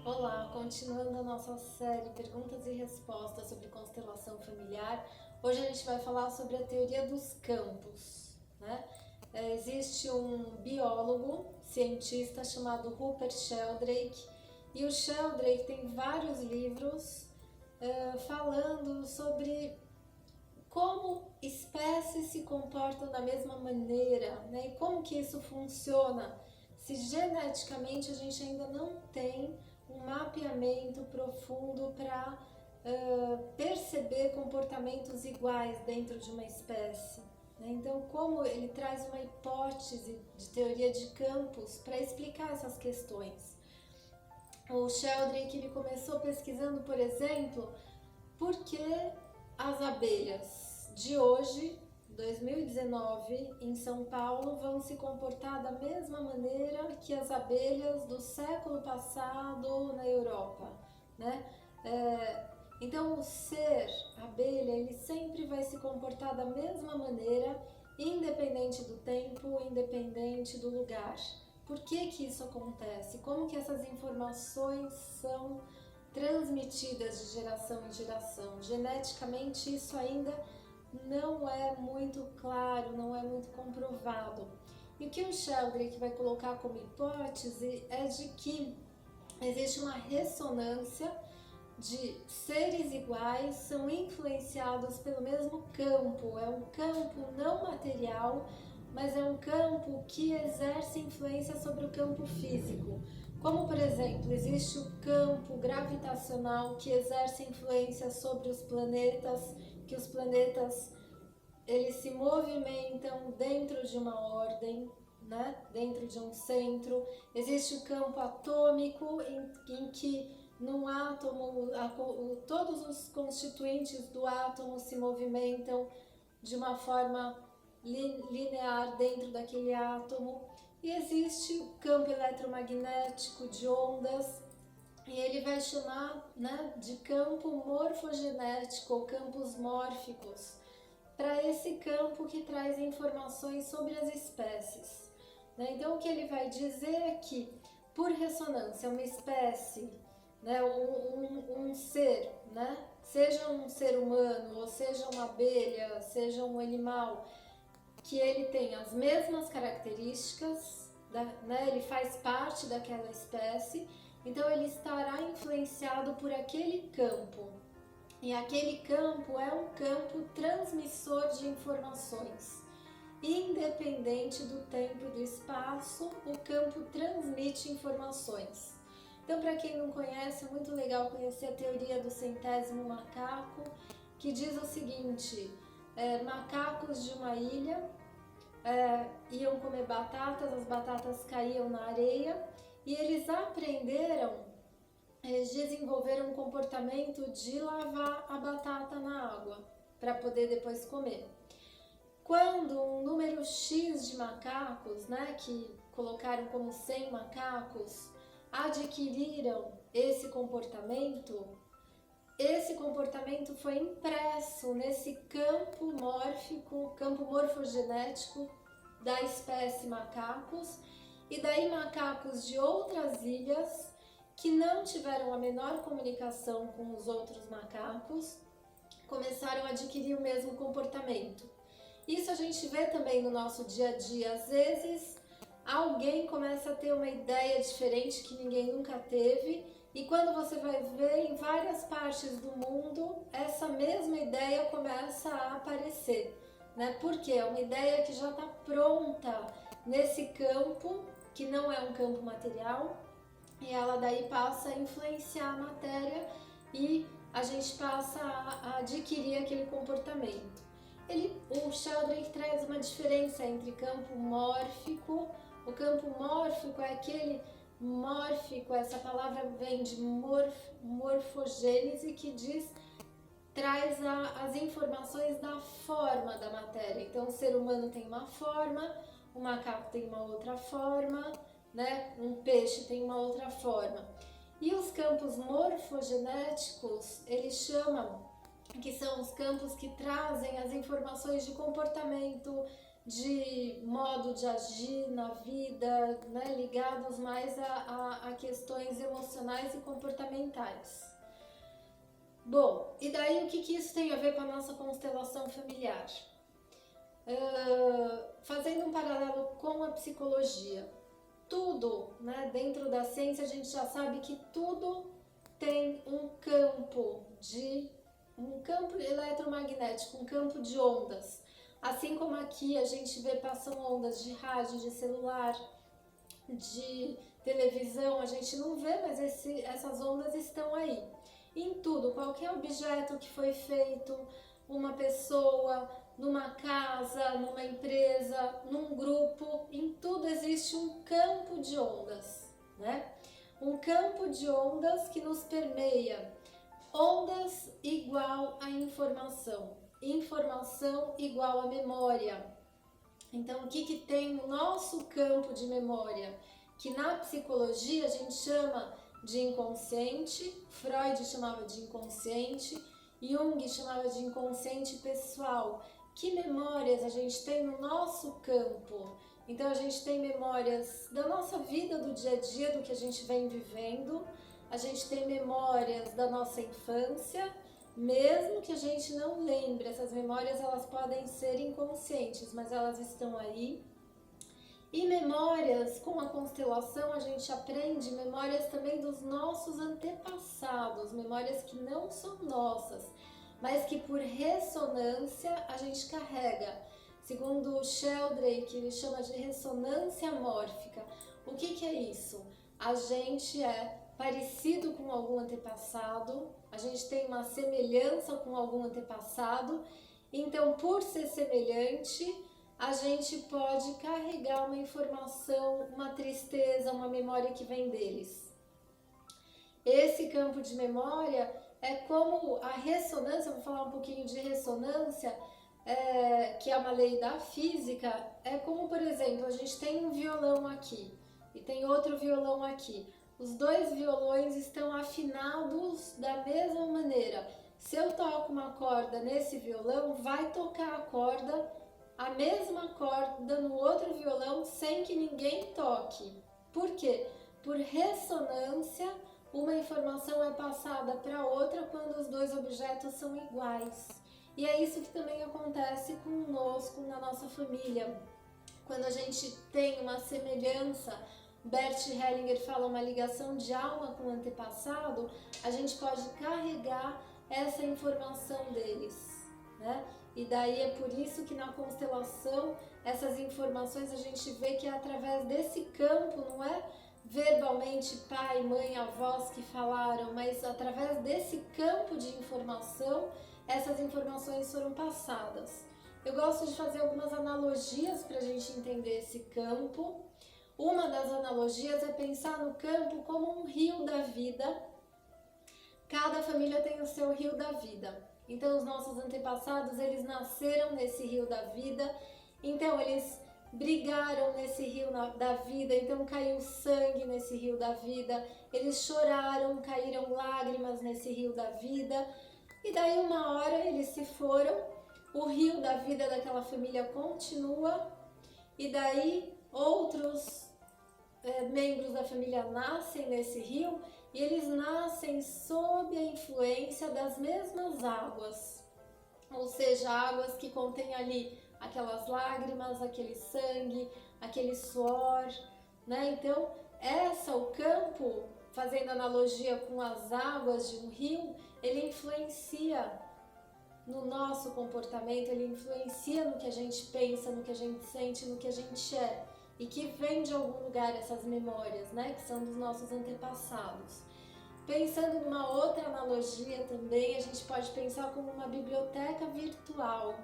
Olá, continuando a nossa série Perguntas e Respostas sobre constelação familiar, hoje a gente vai falar sobre a teoria dos campos, né? Existe um biólogo, cientista chamado Rupert Sheldrake, e o Sheldrake tem vários livros falando sobre como espécies se comportam da mesma maneira, né? E como que isso funciona, se geneticamente a gente ainda não tem um mapeamento profundo para perceber comportamentos iguais dentro de uma espécie. Né? Então, como ele traz uma hipótese de teoria de campos para explicar essas questões. O Sheldrake ele começou pesquisando, por exemplo, por que as abelhas de hoje, 2019, em São Paulo, vão se comportar da mesma maneira que as abelhas do século passado na Europa, né? Então, o ser abelha, ele sempre vai se comportar da mesma maneira, independente do tempo, independente do lugar. Por que que isso acontece? Como que essas informações são transmitidas de geração em geração? Geneticamente, isso ainda não é muito claro, não é muito comprovado. E o que o Sheldrake vai colocar como hipótese é de que existe uma ressonância de seres iguais são influenciados pelo mesmo campo. É um campo não material, mas é um campo que exerce influência sobre o campo físico. Como, por exemplo, existe o campo gravitacional que exerce influência sobre os planetas, que os planetas eles se movimentam dentro de uma ordem, né? Dentro de um centro. Existe o campo atômico em que num átomo todos os constituintes do átomo se movimentam de uma forma linear dentro daquele átomo. E existe o campo eletromagnético de ondas, e ele vai chamar, né, de campo morfogenético ou campos mórficos, para esse campo que traz informações sobre as espécies. Né? Então, o que ele vai dizer é que, por ressonância, uma espécie, né, um ser, né, seja um ser humano, ou seja uma abelha, seja um animal, que ele tem as mesmas características, né, ele faz parte daquela espécie, então ele estará influenciado por aquele campo. E aquele campo é um campo transmissor de informações. Independente do tempo e do espaço, o campo transmite informações. Então, para quem não conhece, é muito legal conhecer a teoria do centésimo macaco, que diz o seguinte: macacos de uma ilha iam comer batatas, as batatas caíam na areia e eles aprenderam, eles desenvolveram um comportamento de lavar a batata na água para poder depois comer. Quando um número X de macacos, né, que colocaram como 100 macacos, adquiriram esse comportamento foi impresso nesse campo mórfico, campo morfogenético da espécie macacos, e daí macacos de outras ilhas que não tiveram a menor comunicação com os outros macacos começaram a adquirir o mesmo comportamento. Isso a gente vê também no nosso dia a dia. Às vezes alguém começa a ter uma ideia diferente que ninguém nunca teve, e quando você vai ver em várias partes do mundo, essa mesma ideia começa a aparecer, né? Porque é uma ideia que já está pronta nesse campo, que não é um campo material, e ela daí passa a influenciar a matéria e a gente passa a adquirir aquele comportamento. O Sheldrake traz uma diferença entre campo mórfico. O campo mórfico é aquele mórfico, essa palavra vem de morfogênese, que traz as informações da forma da matéria. Então, o ser humano tem uma forma, o macaco tem uma outra forma, né? Um peixe tem uma outra forma. E os campos morfogenéticos, ele chama que são os campos que trazem as informações de comportamento, de modo de agir na vida, né, ligados mais a questões emocionais e comportamentais. Bom, e daí o que isso tem a ver com a nossa constelação familiar? Fazendo um paralelo com a psicologia, tudo, né, dentro da ciência a gente já sabe que tudo tem um campo eletromagnético, um campo de ondas. Assim como aqui a gente vê, passam ondas de rádio, de celular, de televisão, a gente não vê, mas essas ondas estão aí. Em tudo, qualquer objeto que foi feito, uma pessoa, numa casa, numa empresa, num grupo, em tudo existe um campo de ondas, né? Um campo de ondas que nos permeia. Ondas igual a informação. Informação igual a memória. Então, o que tem no nosso campo de memória? Que na psicologia a gente chama de inconsciente, Freud chamava de inconsciente, Jung chamava de inconsciente pessoal. Que memórias a gente tem no nosso campo? Então, a gente tem memórias da nossa vida, do dia a dia, do que a gente vem vivendo. A gente tem memórias da nossa infância, mesmo que a gente não lembre, essas memórias elas podem ser inconscientes, mas elas estão aí. E memórias, com a constelação a gente aprende memórias também dos nossos antepassados, memórias que não são nossas, mas que por ressonância a gente carrega. Segundo Sheldrake, ele chama de ressonância mórfica. O que é isso? A gente é parecido com algum antepassado, a gente tem uma semelhança com algum antepassado, então por ser semelhante, a gente pode carregar uma informação, uma tristeza, uma memória que vem deles. Esse campo de memória é como a ressonância, vou falar um pouquinho de ressonância, que é uma lei da física, é como, por exemplo, a gente tem um violão aqui e tem outro violão aqui. Os dois violões estão afinados da mesma maneira. Se eu toco uma corda nesse violão, vai tocar a mesma corda no outro violão sem que ninguém toque. Por quê? Por ressonância, uma informação é passada para outra quando os dois objetos são iguais. E é isso que também acontece conosco na nossa família. Quando a gente tem uma semelhança, Bert Hellinger fala uma ligação de alma com o antepassado, a gente pode carregar essa informação deles, né? E daí é por isso que na constelação, essas informações a gente vê que é através desse campo, não é verbalmente pai, mãe, avós que falaram, mas através desse campo de informação, essas informações foram passadas. Eu gosto de fazer algumas analogias para a gente entender esse campo. Uma das analogias é pensar no campo como um rio da vida. Cada família tem o seu rio da vida. Então, os nossos antepassados, eles nasceram nesse rio da vida. Então, eles brigaram nesse rio da vida. Então, caiu sangue nesse rio da vida. Eles choraram, caíram lágrimas nesse rio da vida. E daí, uma hora, eles se foram. O rio da vida daquela família continua. E daí, outros membros da família nascem nesse rio e eles nascem sob a influência das mesmas águas, ou seja, águas que contêm ali aquelas lágrimas, aquele sangue, aquele suor, né? Então, o campo, fazendo analogia com as águas de um rio, ele influencia no nosso comportamento, ele influencia no que a gente pensa, no que a gente sente, no que a gente é. E que vem de algum lugar essas memórias, né? Que são dos nossos antepassados. Pensando numa outra analogia também, a gente pode pensar como uma biblioteca virtual.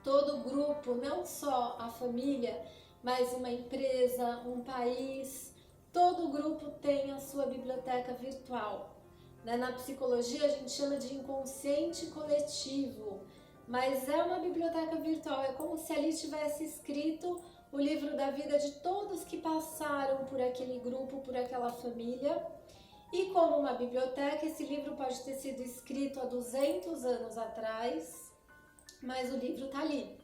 Todo grupo, não só a família, mas uma empresa, um país, todo grupo tem a sua biblioteca virtual. Na psicologia a gente chama de inconsciente coletivo, mas é uma biblioteca virtual, é como se ali tivesse escrito o livro da vida de todos que passaram por aquele grupo, por aquela família. E como uma biblioteca, esse livro pode ter sido escrito há 200 anos atrás, mas o livro está ali.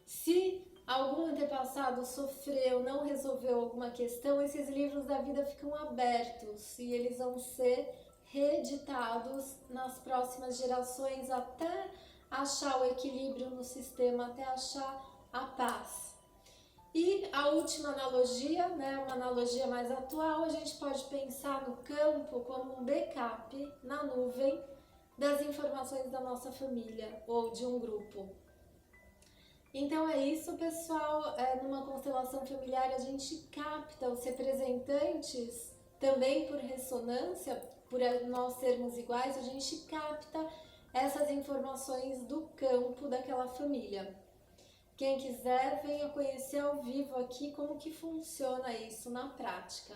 Se algum antepassado sofreu, não resolveu alguma questão, esses livros da vida ficam abertos e eles vão ser reeditados nas próximas gerações até achar o equilíbrio no sistema, até achar a paz. E a última analogia, né, uma analogia mais atual, a gente pode pensar no campo como um backup na nuvem das informações da nossa família ou de um grupo. Então é isso, pessoal. Numa constelação familiar a gente capta os representantes também por ressonância, por nós sermos iguais, a gente capta essas informações do campo daquela família. Quem quiser, venha conhecer ao vivo aqui como que funciona isso na prática.